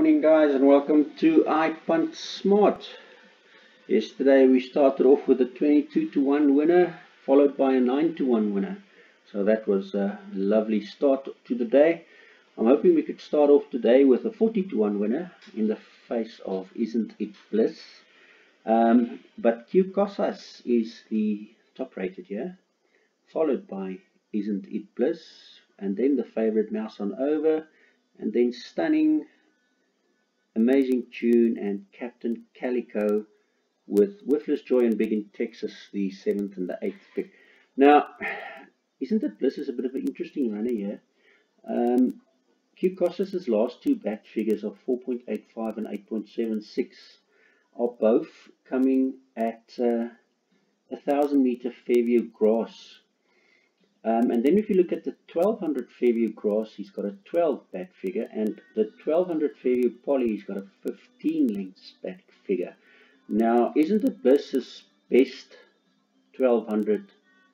morning guys, and welcome to iPunt Smart. Yesterday we started off with a 22-1 winner followed by a 9-1 winner, so that was a lovely start to the day. I'm hoping we could start off today with a 40-1 winner in the face of Isnt It Bliss, but Q Cosas is the top rated here, followed by Isnt It Bliss, and then the favorite Mouse on Over, and then Stunning, Amazing Tune, and Captain Calico, with Wiffless Joy and Big in Texas the 7th and the 8th pick. Now, Isnt It Bliss is a bit of an interesting runner here. Q Costas' last two bat figures of 4.85 and 8.76 are both coming at 1,000 meter Fairview grass. And then if you look at the 1200 Fairview grass, he's got a 12 bat figure, and the 1200 Fairview poly, he's got a 15 lengths bat figure. Now, Isnt It Bliss's best 1200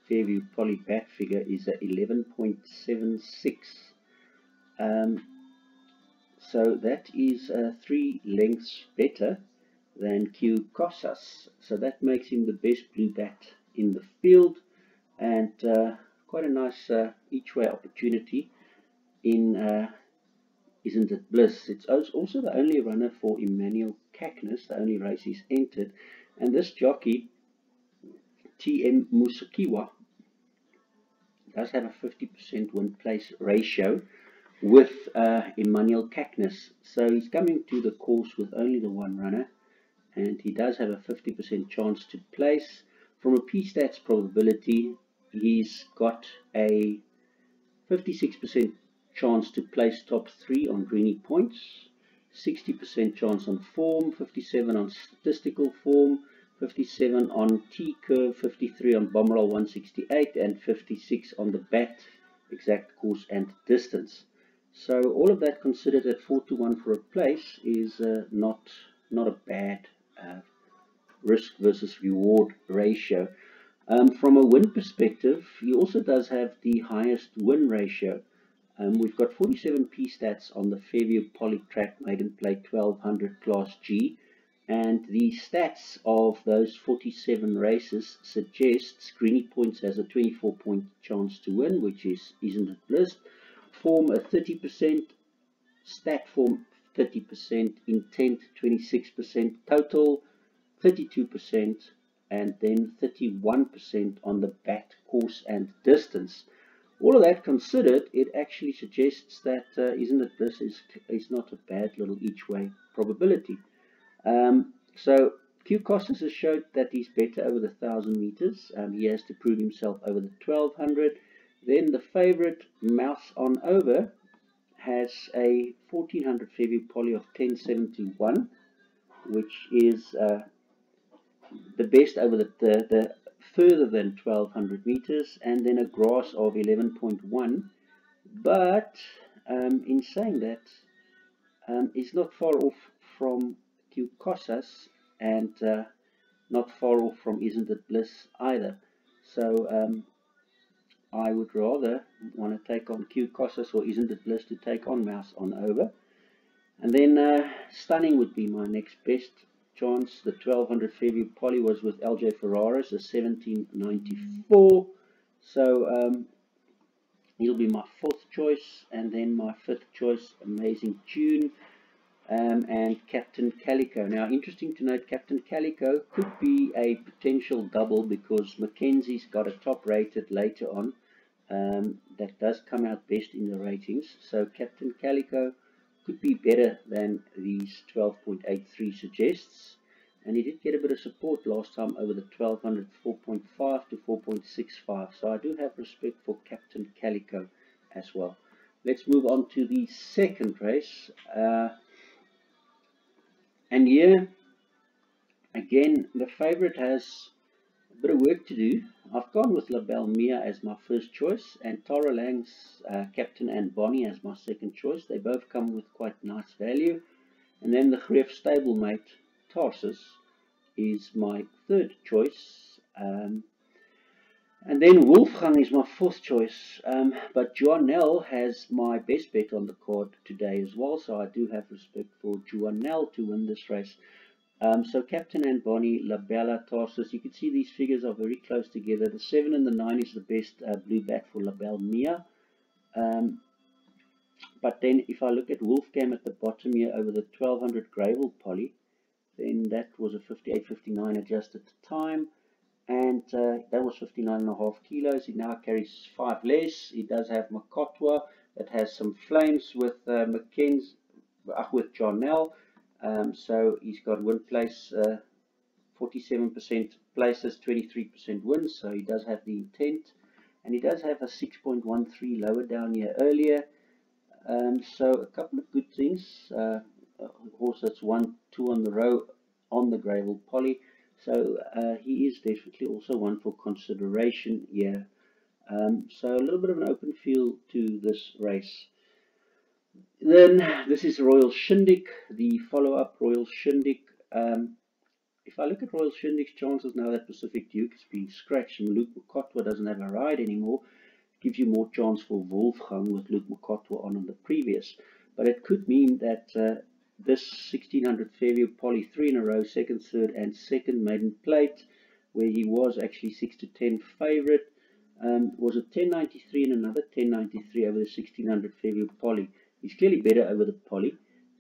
Fairview poly bat figure is a 11.76. So that is 3 lengths better than Q Cosas. So that makes him the best blue bat in the field, and quite a nice each way opportunity in Isnt It Bliss. It's also the only runner for Emmanuel Cackness, the only race he's entered, and this jockey TM Musakiwa does have a 50% win place ratio with Emmanuel Cackness, so he's coming to the course with only the one runner, and he does have a 50% chance to place. From a P-Stats probability, he's got a 56% chance to place top 3 on Greenie points, 60% chance on form, 57 on statistical form, 57 on T-curve, 53 on Bomberall 168, and 56 on the bat exact course and distance. So all of that considered at 4-1 for a place is not a bad risk versus reward ratio. From a win perspective, he also does have the highest win ratio. We've got 47 P-Stats on the Fairview Poly Track Maiden Play 1200 Class G, and the stats of those 47 races suggests Greenie Points has a 24-point chance to win, which is Isnt It Bliss. Form a 30%, stat form 30%, intent 26%, total 32%, and then 31% on the bat course and distance. All of that considered, it actually suggests that Isnt It Bliss is not a bad little each way probability. So Q Costas has showed that he's better over the 1,000 meters. He has to prove himself over the 1,200. Then the favorite Mouse on Over has a 1,400 Fairview poly of 1071, which is the best over the further than 1,200 meters, and then a grass of 11.1. But in saying that, it's not far off from Q Cosas, and not far off from Isnt It Bliss either. So I would rather want to take on Q Cosas or Isnt It Bliss to take on Mouse on Over. And then Stunning would be my next best chance. The 1200 Fairview poly was with LJ Ferraris, a 1794. So he'll be my 4th choice, and then my 5th choice, Amazing Tune, and Captain Calico. Now, interesting to note, Captain Calico could be a potential double because Mackenzie's got a top rated later on that does come out best in the ratings. So Captain Calico could be better than these 12.83 suggests, and he did get a bit of support last time over the 1200, 4.5 to 4.65. So I do have respect for Captain Calico as well. Let's move on to the second race. And here, again, the favorite has a bit of work to do. I've gone with Belle Mia as my first choice, and Tara Lang's Captain and Bonnie as my second choice. They both come with quite nice value. And then the Greef stablemate, Tarsus, is my third choice. And then Wolfgang is my fourth choice, but Joannelle has my best bet on the card today as well, so I do have respect for Joannelle to win this race. So Captain and Bonnie, La Bella, Tarsus, you can see these figures are very close together. The 7 and the 9 is the best blue bat for La Belle Mia. But then if I look at Wolfgang at the bottom here over the 1200 Gravel Poly, then that was a 58.59 adjusted time. And that was 59.5 kilos. He now carries 5 less. He does have Makotwa that has some flames with Mackenzie, with Joannelle. So he's got win place 47% places, 23% wins. So he does have the intent. And he does have a 6.13 lower down here earlier. So a couple of good things. Horse that's 1-2 on the row on the Gravel Poly. So he is definitely also one for consideration here. So a little bit of an open field to this race. Then this is Royal Shindig, the follow-up Royal Shindig. If I look at Royal Shindig's chances now that Pacific Duke is being scratched and Luke Mokotwa doesn't have a ride anymore, gives you more chance for Wolfgang with Luke Mokotwa on the previous. But it could mean that this 1600 Fairview Poly 3 in a row, second, third and second maiden plate, where he was actually 6-10 favourite, was a 10.93 and another 10.93 over the 1600 Fairview Poly. He's clearly better over the Poly,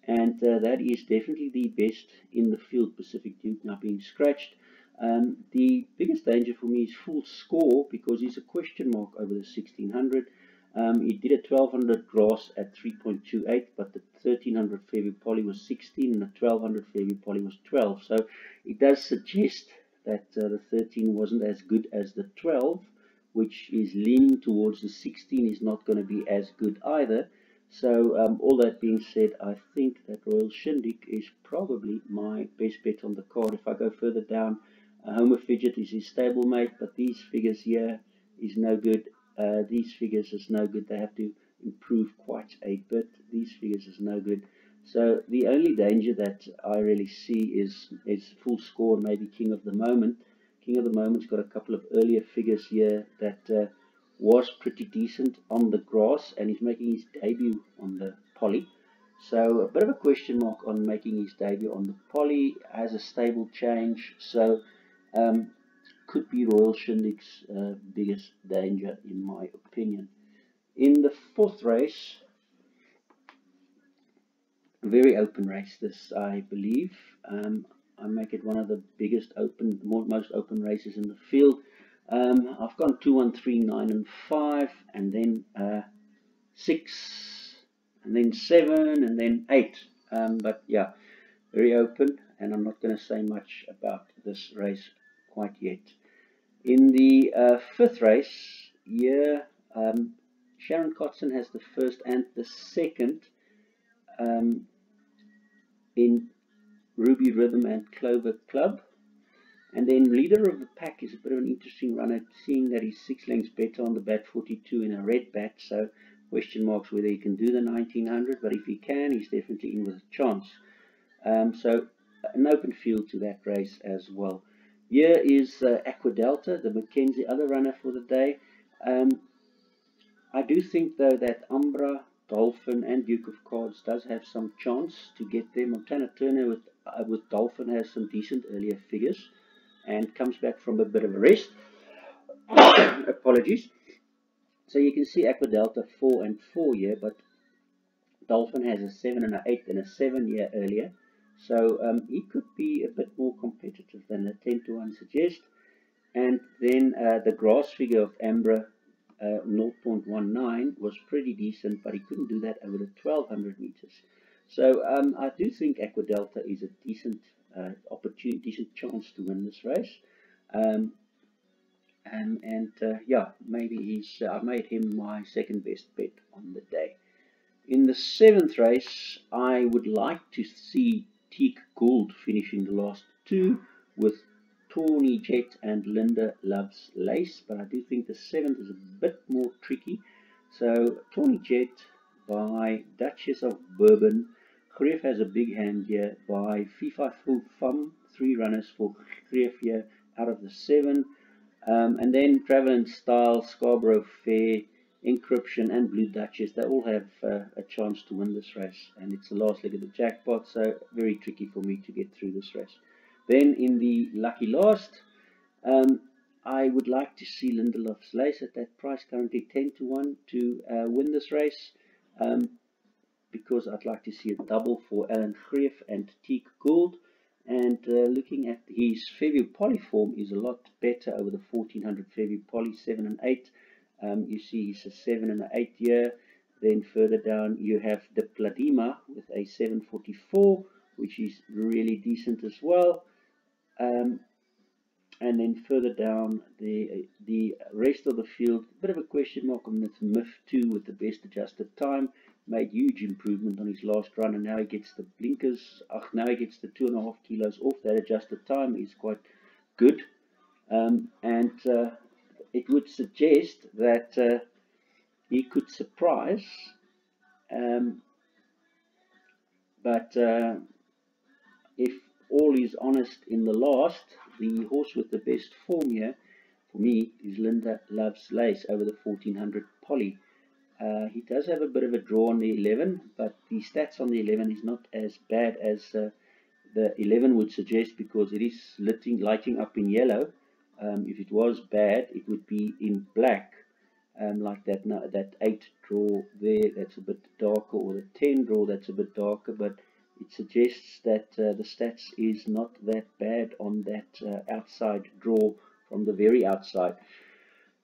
and that is definitely the best in the field, Pacific Duke now being scratched. The biggest danger for me is Full Score, because he's a question mark over the 1600. He did a 1200 grass at 3.28, but the 1300 Fairview Poly was 16 and the 1200 Fairview Poly was 12. So it does suggest that the 13 wasn't as good as the 12, which is leaning towards the 16 is not going to be as good either. So all that being said, I think that Royal Shindig is probably my best bet on the card. If I go further down, Homer Fidget is his stablemate, but these figures here is no good. These figures is no good. They have to improve quite a bit. These figures is no good. So the only danger that I really see is Full Score and maybe King of the Moment. King of the Moment's got a couple of earlier figures here that was pretty decent on the grass, and he's making his debut on the Poly. So a bit of a question mark on making his debut on the Poly, has a stable change, so could be Royal Shindig's biggest danger in my opinion. In the fourth race, a very open race this, I believe. I make it one of the biggest open, most open races in the field. I've gone 2, 1, 3, 9 and 5, and then 6, and then 7, and then 8. But yeah, very open, and I'm not going to say much about this race quite yet. In the fifth race, here, Sharon Kotzen has the first and the second in Ruby Rhythm and Clover Club. And then leader of the pack is a bit of an interesting runner, seeing that he's 6 lengths better on the bat 42 in a red bat, so question marks whether he can do the 1900, but if he can, he's definitely in with a chance. So an open field to that race as well. Here is Aqua Delta, the Mackenzie other runner for the day. I do think though that Umbra, Dolphin and Duke of Cards does have some chance to get there. Montana Turner with Dolphin has some decent earlier figures and comes back from a bit of a rest. Apologies. So you can see Aqua Delta 4 and 4 here, but Dolphin has a 7 and an 8 and a 7 year earlier. So he could be a bit more competitive than the 10-1 suggests. And then the grass figure of Ambra 0.19 was pretty decent, but he couldn't do that over the 1200 meters. So I do think Aqua Delta is a decent opportunity, decent chance to win this race. Yeah, maybe I made him my second best bet on the day. In the seventh race, I would like to see Teak Gould finishing the last two with Tawny Jet and Linda Loves Lace, but I do think the seventh is a bit more tricky. So Tawny Jet by Duchess of Bourbon. Greef has a big hand here by FIFA Full Fum, 3 runners for Greef here out of the 7. And then Travel and Style, Scarborough Fair, Encryption, and Blue Duchess, they all have a chance to win this race. And it's the last leg of the jackpot, so very tricky for me to get through this race. Then in the Lucky Last, I would like to see Linda Love's Lace at that price, currently 10 to 1 to win this race. Because I'd like to see a double for Alan Greef and Teak Gould. And looking at his Fairview Poly form is a lot better over the 1400 Fairview Poly 7 and 8. You see he's a 7 and an 8 year. Then further down you have the Pladima with a 744, which is really decent as well. And then further down the rest of the field, a bit of a question mark on this Myth 2 with the best adjusted time. Made huge improvement on his last run, and now he gets the blinkers. Now he gets the 2.5 kilos off. That adjusted time is quite good, and it would suggest that he could surprise. But if all is honest in the last, the horse with the best form here for me is Linda Love's Lace over the 1400 Poly. He does have a bit of a draw on the 11, but the stats on the 11 is not as bad as the 11 would suggest, because it is lighting up in yellow. If it was bad, it would be in black, like that. Now that 8 draw there, that's a bit darker, or the 10 draw, that's a bit darker, but it suggests that the stats is not that bad on that outside draw from the very outside.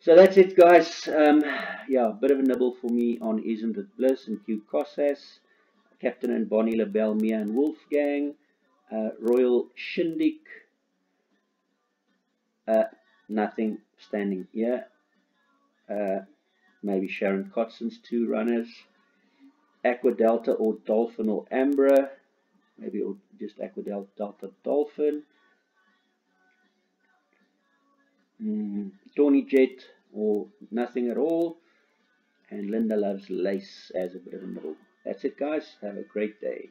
So that's it, guys. Yeah, a bit of a nibble for me on Isnt It Bliss and Q Cossas, Captain and Bonnie, Belle Mia and Wolfgang, Royal Shindig, nothing standing here. Maybe Sharon Kotzon's 2 runners, Aqua Delta or Dolphin or Ambra, maybe just Aqua Delta Dolphin. Tawny Jet or nothing at all, and Linda Love's Lace as a bit of a middle. That's it, guys. Have a great day.